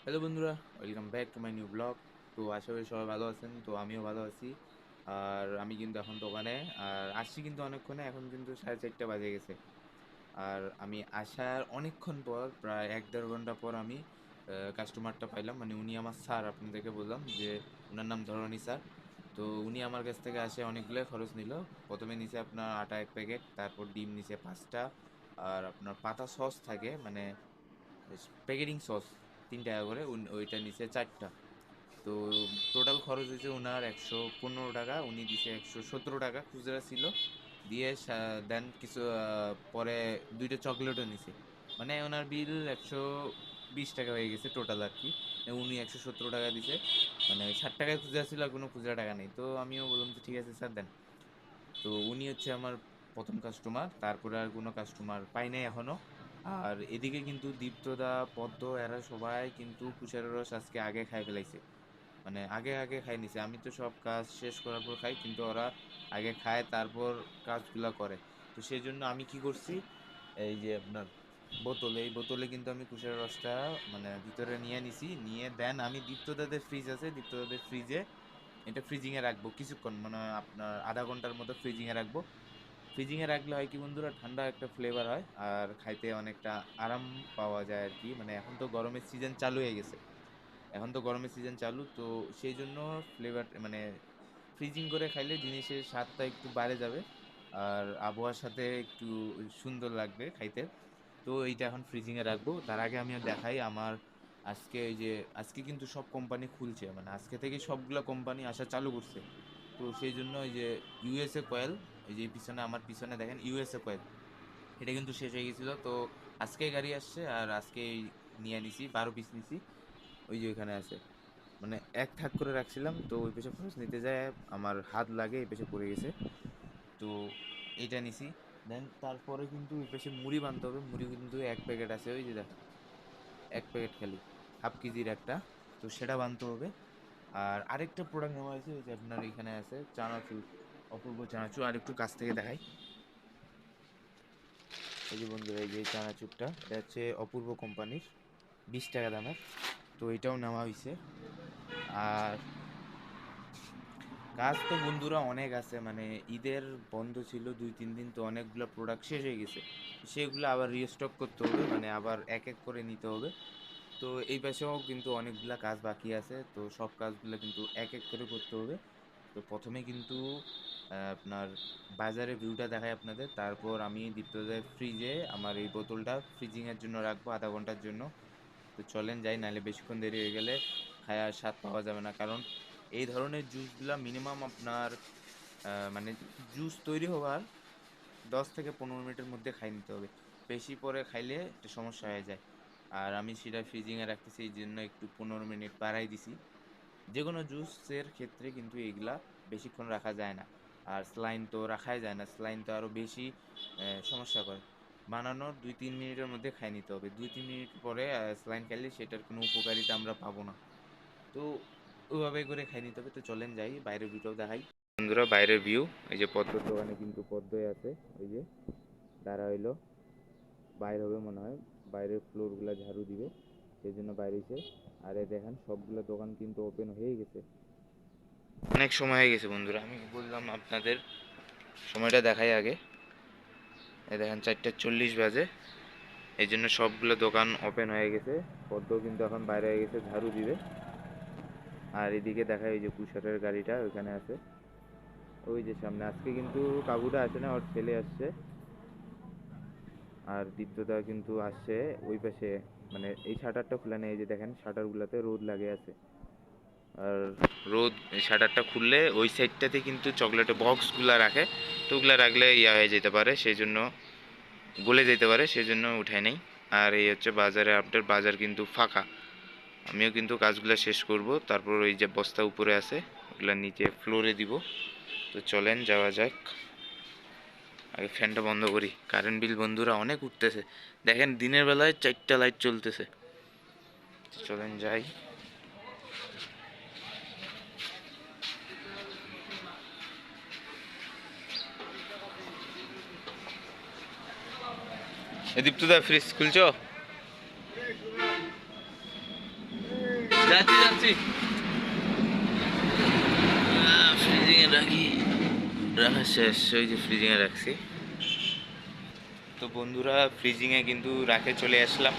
Hello বন্ধুরা, welcome back to my new blog. তো আশা করি সবাই ভালো আছেন। তো আমিও ভালো আছি। আর আমি কিন্তু এখন দোকানে আর আসছি কিন্তু অনেকক্ষণে, এখন কিন্তু 4:30 বাজে গেছে। আর আমি আসার অনেকক্ষণ পর, প্রায় 1-1.5 ঘন্টা পর আমি কাস্টমারটা পাইলাম। মানে উনি আমার স্যার, আপনাদেরকে বললাম যে ওনার নাম ধরণী স্যার। তো উনি আমার কাছ থেকে আসে অনেকগুলো খরচ নিল। প্রথমে নিছে আপনার আটা 1 প্যাকেট, তারপর ডিম নিছে 5টা, আর আপনার পাতা সস থাকে মানে প্যাকেটিং সস 3 টাকা করে, ওইটা নিচে 4টা। তো টোটাল খরচ হয়েছে ওনার 115 টাকা, উনি দিছে 117 টাকা খুচরা ছিল। দিয়ে দেন কিছু পরে 2টা চকলেটও নিছে। মানে ওনার বিল 120 টাকা হয়ে গেছে টোটাল আর কি। উনি 117 টাকা দিছে, মানে 60 টাকায় খুচরা ছিল আর কোনো খুচরা টাকা নেই। তো আমিও বললাম যে ঠিক আছে স্যার দেন। তো উনি হচ্ছে আমার প্রথম কাস্টমার, তারপরে আর কোনো কাস্টমার পাই নাই এখনো। আর এদিকে কিন্তু দীপ্তদা, পদ্ম, এরা সবাই কিন্তু কুশারের রস আজকে আগে খাই ফেলাইছে। মানে আগে আগে খাই নিছে। আমি তো সব কাজ শেষ করার পর খাই, কিন্তু ওরা আগে খায় তারপর কাজগুলা করে। তো সেই জন্য আমি কি করছি, এই যে আপনার এই বোতলে কিন্তু আমি কুশারের রসটা মানে ভিতরে নিয়ে নিছি। নিয়ে দেন আমি দীপ্তদাদের ফ্রিজ আছে, দীপ্তদাদের ফ্রিজে এটা ফ্রিজিংয়ে রাখবো কিছুক্ষণ, মানে আপনার আধা ঘন্টার মতো ফ্রিজিংয়ে রাখবো। ফ্রিজিংয়ে রাখলে হয় কি বন্ধুরা, ঠান্ডা একটা ফ্লেভার হয় আর খাইতে অনেকটা আরাম পাওয়া যায় আর কি। মানে এখন তো গরমের সিজন চালু হয়ে গেছে, এখন তো গরমের সিজন চালু, তো সেই জন্য ফ্লেভার মানে ফ্রিজিং করে খাইলে জিনিসের স্বাদটা একটু বাড়ে যাবে আর আবহাওয়ার সাথে একটু সুন্দর লাগবে খাইতে। তো এইটা এখন ফ্রিজিংয়ে রাখবো। তার আগে আমি দেখাই আমার আজকে এই যে আজকে কিন্তু সব কোম্পানি খুলছে, মানে আজকে থেকে সবগুলা কোম্পানি আসা চালু করছে। তো সেই জন্য এই যে ইউএসএ কয়েল, এই যে পিছনে আমার পিছনে দেখেন ইউএসএ কয়েল, এটা কিন্তু শেষ হয়ে গেছিল। তো আজকে গাড়ি আসছে আর আজকে নিয়ে নিছি 12 পিস নিছি। ওই যে ওইখানে আছে, মানে এক থাক করে রাখছিলাম, তো ওই পেশে খরচ নিতে যায় আমার হাত লাগে, এই পেশে পড়ে গেছে। তো এইটা নিছি। দেন তারপরে কিন্তু ওই পেশে মুড়ি বানতে হবে। মুড়ি কিন্তু 1 প্যাকেট আছে, ওই যে দেখেন 1 প্যাকেট খালি, হাফ কেজির একটা। তো সেটা বানতে হবে। আর আরেকটা প্রোডাক্ট নেওয়া হয়েছে, ওই যে আপনার এখানে আছে চানাচুর, অপূর্ব চানাচুর। আর একটু কাছ থেকে দেখাই, এই যে বন্ধুরা, এই যে চানাচুরটা, এটা হচ্ছে অপূর্ব কোম্পানির, 20 টাকা দামের। তো এটাও নেওয়া হয়েছে। আর কাজ তো বন্ধুরা অনেক আছে, মানে ঈদের বন্ধ ছিল 2-3 দিন, তো অনেকগুলো প্রোডাক্ট শেষ হয়ে গেছে। সেগুলো আবার রিস্টক করতে হবে, মানে আবার এক এক করে নিতে হবে। তো এই পাশেও কিন্তু অনেকগুলা কাজ বাকি আছে, তো সব কাজগুলো কিন্তু এক এক করে করতে হবে। তো প্রথমে কিন্তু আপনার বাজারে ভিউটা দেখাই আপনাদের, তারপর আমি দীপ্তদের ফ্রিজে আমার এই বোতলটা ফ্রিজিংয়ের জন্য রাখবো আধা ঘন্টার জন্য। তো চলেন যাই, নাহলে বেশিক্ষণ দেরি হয়ে গেলে খায় আর স্বাদ পাওয়া যাবে না। কারণ এই ধরনের জুসগুলা মিনিমাম আপনার মানে জুস তৈরি হওয়ার 10 থেকে 15 মিনিটের মধ্যে খাই নিতে হবে। বেশি পরে খাইলে একটা সমস্যা হয়ে যায়। আর আমি সেটা ফ্রিজিংয়ে রাখতেছি, এই জন্য একটু 15 মিনিট বাড়াই দিছি। যে কোনো জুসের ক্ষেত্রে কিন্তু এগুলা বেশিক্ষণ রাখা যায় না। আর স্লাইন তো রাখাই যায় না, স্লাইন তো আরও বেশি সমস্যা করে। বানানোর 2-3 মিনিটের মধ্যে খাই নিতে হবে। 2-3 মিনিট পরে স্লাইন খাইলে সেটার কোনো উপকারিতা আমরা পাবো না। তো ওইভাবে করে খাই নিতে হবে। তো চলেন যাই, বাইরের ভিউটাও দেখাই বন্ধুরা, বাইরের ভিউ। এই যে পদ্মর দোকানে কিন্তু পদ্মই আছে, ওই যে দাঁড়া হইলো, বাইর হবে মনে হয়, বাইরের ফ্লোরগুলো ঝাড়ু দিবে, সেই জন্য বাইরেছে। আর এই দেখেন সবগুলো দোকান কিন্তু ওপেন হয়ে গেছে, অনেক সময় হয়ে গেছে বন্ধুরা। আমি বললাম আপনাদের সময়টা দেখাই আগে, এই দেখেন 4:40 বাজে, এই জন্য সবগুলো দোকান ওপেন হয়ে গেছে। পদ্ম কিন্তু এখন বাইরে হয়ে গেছে, ঝাড়ু দিবে। আর এদিকে দেখা, এই যে কুশারের গাড়িটা ওইখানে আছে, ওই যে সামনে। আজকে কিন্তু কাকুটা আসে না, ওর ছেলে আসছে। আর দীপ্তদা কিন্তু আসছে ওই পাশে, মানে এই শাটারটা খোলা নেই, এই যে দেখেন শাটারগুলোতে রোদ লাগে আছে। আর রোদ, এই শাটারটা খুললে ওই সাইডটাতে কিন্তু চকলেটের বক্সগুলো রাখে, তো ওগুলো রাখলে ইয়া হয়ে যেতে পারে, সেই জন্য গলে যেতে পারে, সেই জন্য উঠাই নেই। আর এই হচ্ছে বাজারে আপডেট, বাজার কিন্তু ফাঁকা। আমিও কিন্তু কাজগুলো শেষ করব, তারপর ওই যে বস্তা উপরে আছে ওগুলো নিচে ফ্লোরে দিব। তো চলেন যাওয়া যাক। আগে ফ্যানটা বন্ধ করি, কারেন্ট বিল বন্ধুরা অনেক উঠতেছে। দেখেন দিনের বেলায় 4টা লাইট চলতেছে। চলেন যাই। দীপ্তদা ফ্রিজ খুলছো? যাচ্ছি যাচ্ছি ফ্রিজিংয়ে রাখি, রাখা শেষ, ওই যে ফ্রিজিংয়ে রাখছি। তো বন্ধুরা ফ্রিজিংয়ে কিন্তু রাখে চলে আসলাম।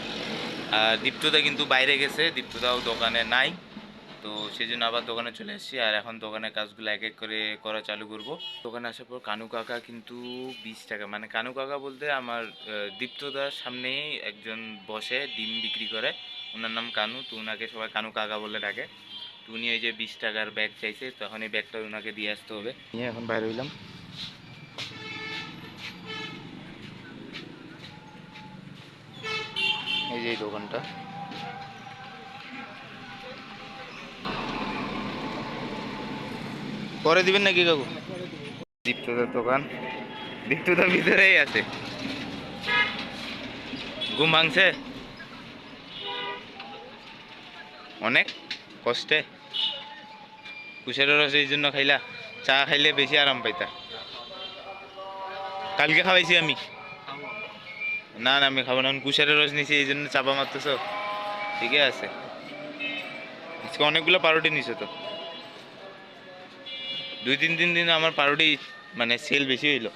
আর দীপ্তদা কিন্তু বাইরে গেছে, দীপ্তদাও দোকানে নাই, তো সেই জন্য আবার দোকানে চলে এসেছি। আর এখন দোকানের কাজগুলো এক এক করে করা চালু করব। দোকানে আসার পর কানু কাকা কিন্তু 20 টাকা, মানে কানু কাকা বলতে আমার দীপ্তদার সামনেই একজন বসে ডিম বিক্রি করে, ওনার নাম কানু, তো ওনাকে সবাই কানু কাকা বলে ডাকে। তো উনি এই যে 20 টাকার ব্যাগ চাইছে, তখন এই ব্যাগটা ওনাকে দিয়ে আসতে হবে। নিয়ে এখন বাইরে হইলাম। এই যে এই দোকানটা, পরে দিবেন নাকি কাকু? দীপ্তদার দোকান, দীপ্তদার ভিতরেই আছে। ঘুম ভাঙছে অনেক কষ্টে, কুশের রস এই জন্য খাইলা? চা খাইলে বেশি আরাম পাইতা। কালকে খাওয়াইছি আমি। না না আমি খাবো না, কুশের রস নিছি এই জন্য চাপা মারতেছ। ঠিকই আছে, আজকে অনেকগুলো পাউরুটি নিছো তো। 2-3 দিন আমার পাউরুটি মানে সেল বেশি হইলো।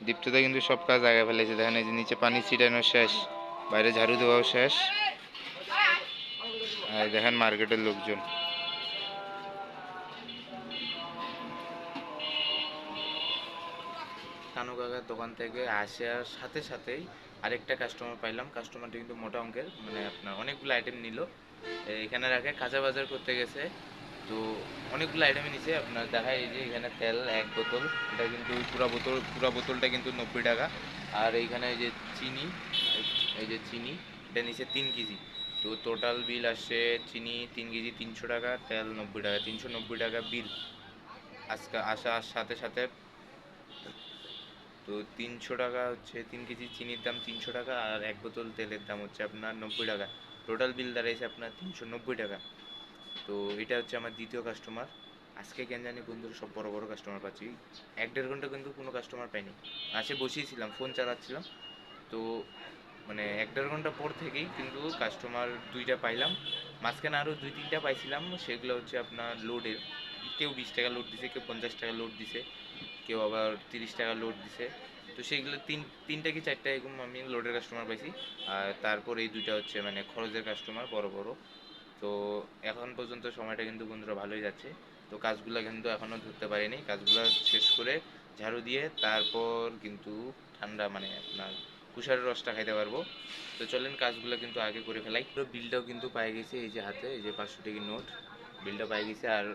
দীপ্তদা কিন্তু সব কাজ আগে ফেলেছে, দেখেন এই যে নিচে পানি ছিটানো শেষ, বাইরে ঝাড়ু দেওয়াও শেষ। আর দেখেন মার্কেটের লোকজন, কানু কাকার দোকান থেকে আসার সাথে সাথেই আরেকটা কাস্টমার পাইলাম। কাস্টমারটা কিন্তু মোটা অঙ্কের, মানে আপনার অনেকগুলো আইটেম নিল। এখানে রাখে কাঁচা বাজার করতে গেছে, তো অনেকগুলো আইটেমই নিছে। আপনার দেখায় এই যে এখানে তেল 1 বোতল, এটা কিন্তু পুরা বোতলটা কিন্তু 90 টাকা। আর এইখানে এই যে চিনি, এই যে চিনি এটা নিচে 3 কেজি। তো টোটাল বিল আসছে চিনি 3 কেজি 300 টাকা, তেল 90 টাকা, 390 টাকা বিল আজকে আসার সাথে সাথে। তো 300 টাকা হচ্ছে 3 কেজি চিনির দাম 300 টাকা, আর 1 বোতল তেলের দাম হচ্ছে আপনার 90 টাকা। টোটাল বিল দাঁড়াইছে আপনার 390 টাকা। তো এটা হচ্ছে আমার দ্বিতীয় কাস্টমার। আজকে কেন জানি বন্ধুরা সব বড় বড় কাস্টমার পাচ্ছি, 1-1.5 ঘন্টা কিন্তু কোনো কাস্টমার পাইনি। আসে বসিয়েছিলাম, ফোন চালাচ্ছিলাম, তো মানে 1-1.5 ঘন্টা পর থেকেই কিন্তু কাস্টমার 2টা পাইলাম। মাঝখানে আরও 2-3টা পাইছিলাম, সেগুলো হচ্ছে আপনার লোডের। কেউ 20 টাকা লোড দিছে, কেউ 50 টাকা লোড দিছে, কেউ আবার 30 টাকা লোড দিছে। তো সেইগুলো তিনটা কি চারটা এরকম আমি লোডের কাস্টমার পাইছি। আর তারপর এই 2টা হচ্ছে মানে খরচের কাস্টমার বড় বড়। তো এখন পর্যন্ত সময়টা কিন্তু বন্ধুরা ভালোই যাচ্ছে। তো কাজগুলো কিন্তু এখনও ধরতে পারিনি, কাজগুলো শেষ করে ঝাড়ু দিয়ে তারপর কিন্তু ঠান্ডা মানে আপনার কুশারের রসটা খাইতে পারবো। তো চলেন কাজগুলো কিন্তু আগে করে ফেলাই। তো বিলটাও কিন্তু পাই গেছে, এই যে হাতে এই যে 500 টাকার নোট, বিলটা পাই গেছে। আর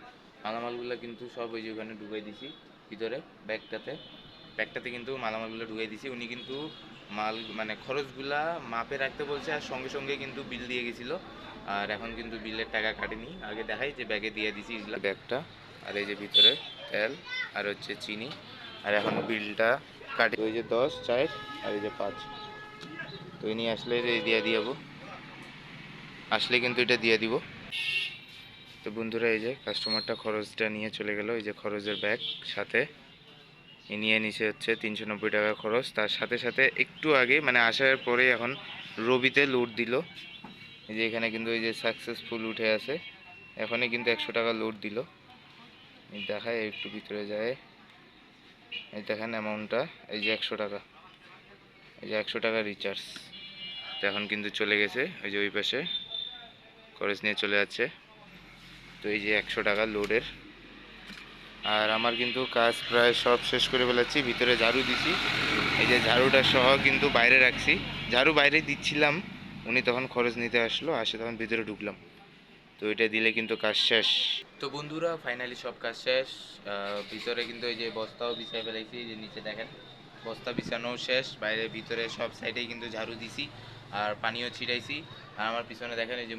মালামালগুলো কিন্তু সব ওই যে ওখানে ঢুকাই দিছি ভিতরে ব্যাগটাতে কিন্তু মালামালগুলো ঢুকাই দিছি। উনি কিন্তু মাল মানে খরচগুলা মাপে রাখতে বলছে, আর সঙ্গে সঙ্গে কিন্তু বিল দিয়ে গেছিলো। আর এখন কিন্তু বিলের টাকা কাটেনি, আগে দেখাই যে ব্যাগে দিয়ে দিছি এগুলো ব্যাগটা। আর এই যে ভিতরে তেল আর হচ্ছে চিনি। আর এখন বিলটা কাটি, ওই যে 10 4 আর এই যে 5। তো ইনি আসলে দিয়ে যাবো, আসলে কিন্তু এটা দিয়ে দিব। তো বন্ধুরা এই যে কাস্টমারটা খরচটা নিয়ে চলে গেল, এই যে খরচের ব্যাগ সাথে এ নিয়ে নিচে হচ্ছে 390 টাকা খরচ। তার সাথে সাথে একটু আগে মানে আসার পরে এখন রবিতে লোড দিল। এই যে এখানে কিন্তু এই যে সাকসেসফুল উঠে আছে, এখনই কিন্তু 100 টাকা লোড দিল। দেখায় একটু ভিতরে যায়, এই দেখেন অ্যামাউন্টটা, এই যে 100 টাকা, এই যে 100 টাকা রিচার্জ। তো এখন কিন্তু চলে গেছে, ওই যে ওই পাশে খরচ নিয়ে চলে যাচ্ছে। তো এই যে 100 টাকা লোডের। আর আমার কিন্তু কাজ প্রায় সব শেষ করে ফেলেছি, ভিতরে ঝাড়ু দিছি, এই যে ঝাড়ুটা সহ কিন্তু বাইরে রাখছি। ঝাড়ু বাইরে দিচ্ছিলাম, উনি তখন খরচ নিতে আসলো, আসে তখন ভিতরে ঢুকলাম। তো এটা দিলে কিন্তু কাজ শেষ। তো বন্ধুরা ফাইনালি সব কাজ শেষ। ভিতরে কিন্তু এই যে বস্তাও বিছাই ফেলাইছি, যে নিচে দেখেন বস্তা বিছানোও শেষ, বাইরে ভিতরে সব সাইডেই কিন্তু ঝাড়ু দিছি আর পানিও ছিটাইছি। আর আমার পিছনে দেখেন এই যে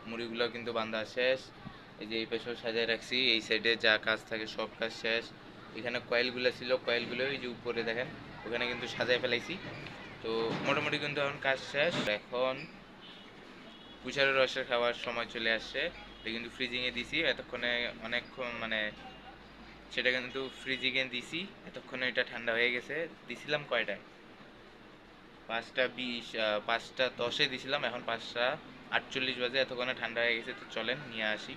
মুড়িগুলো কিন্তু বান্ধা শেষ। এই যে এই পাশেও সাজায় রাখছি, এই সাইডে যা কাজ থাকে সব কাজ শেষ। এখানে কয়েলগুলো ছিল, কয়েলগুলো এই যে উপরে দেখেন ওখানে কিন্তু সাজায় ফেলাইছি। তো মোটামুটি কিন্তু এখন কাজ শেষ। এখন কুশারের রসের খাওয়ার সময় চলে আসছে। এটা কিন্তু ফ্রিজিংয়ে দিছি এতক্ষণে, অনেকক্ষণ মানে সেটা কিন্তু ফ্রিজিংয়ে দিছি এতক্ষণে, এটা ঠান্ডা হয়ে গেছে। দিছিলাম কয়টায়, 5টা 20 5টা 10-এ দিছিলাম, এখন 5টা 48 বাজে, এতক্ষণে ঠান্ডা হয়ে গেছে, তো চলেন নিয়ে আসি।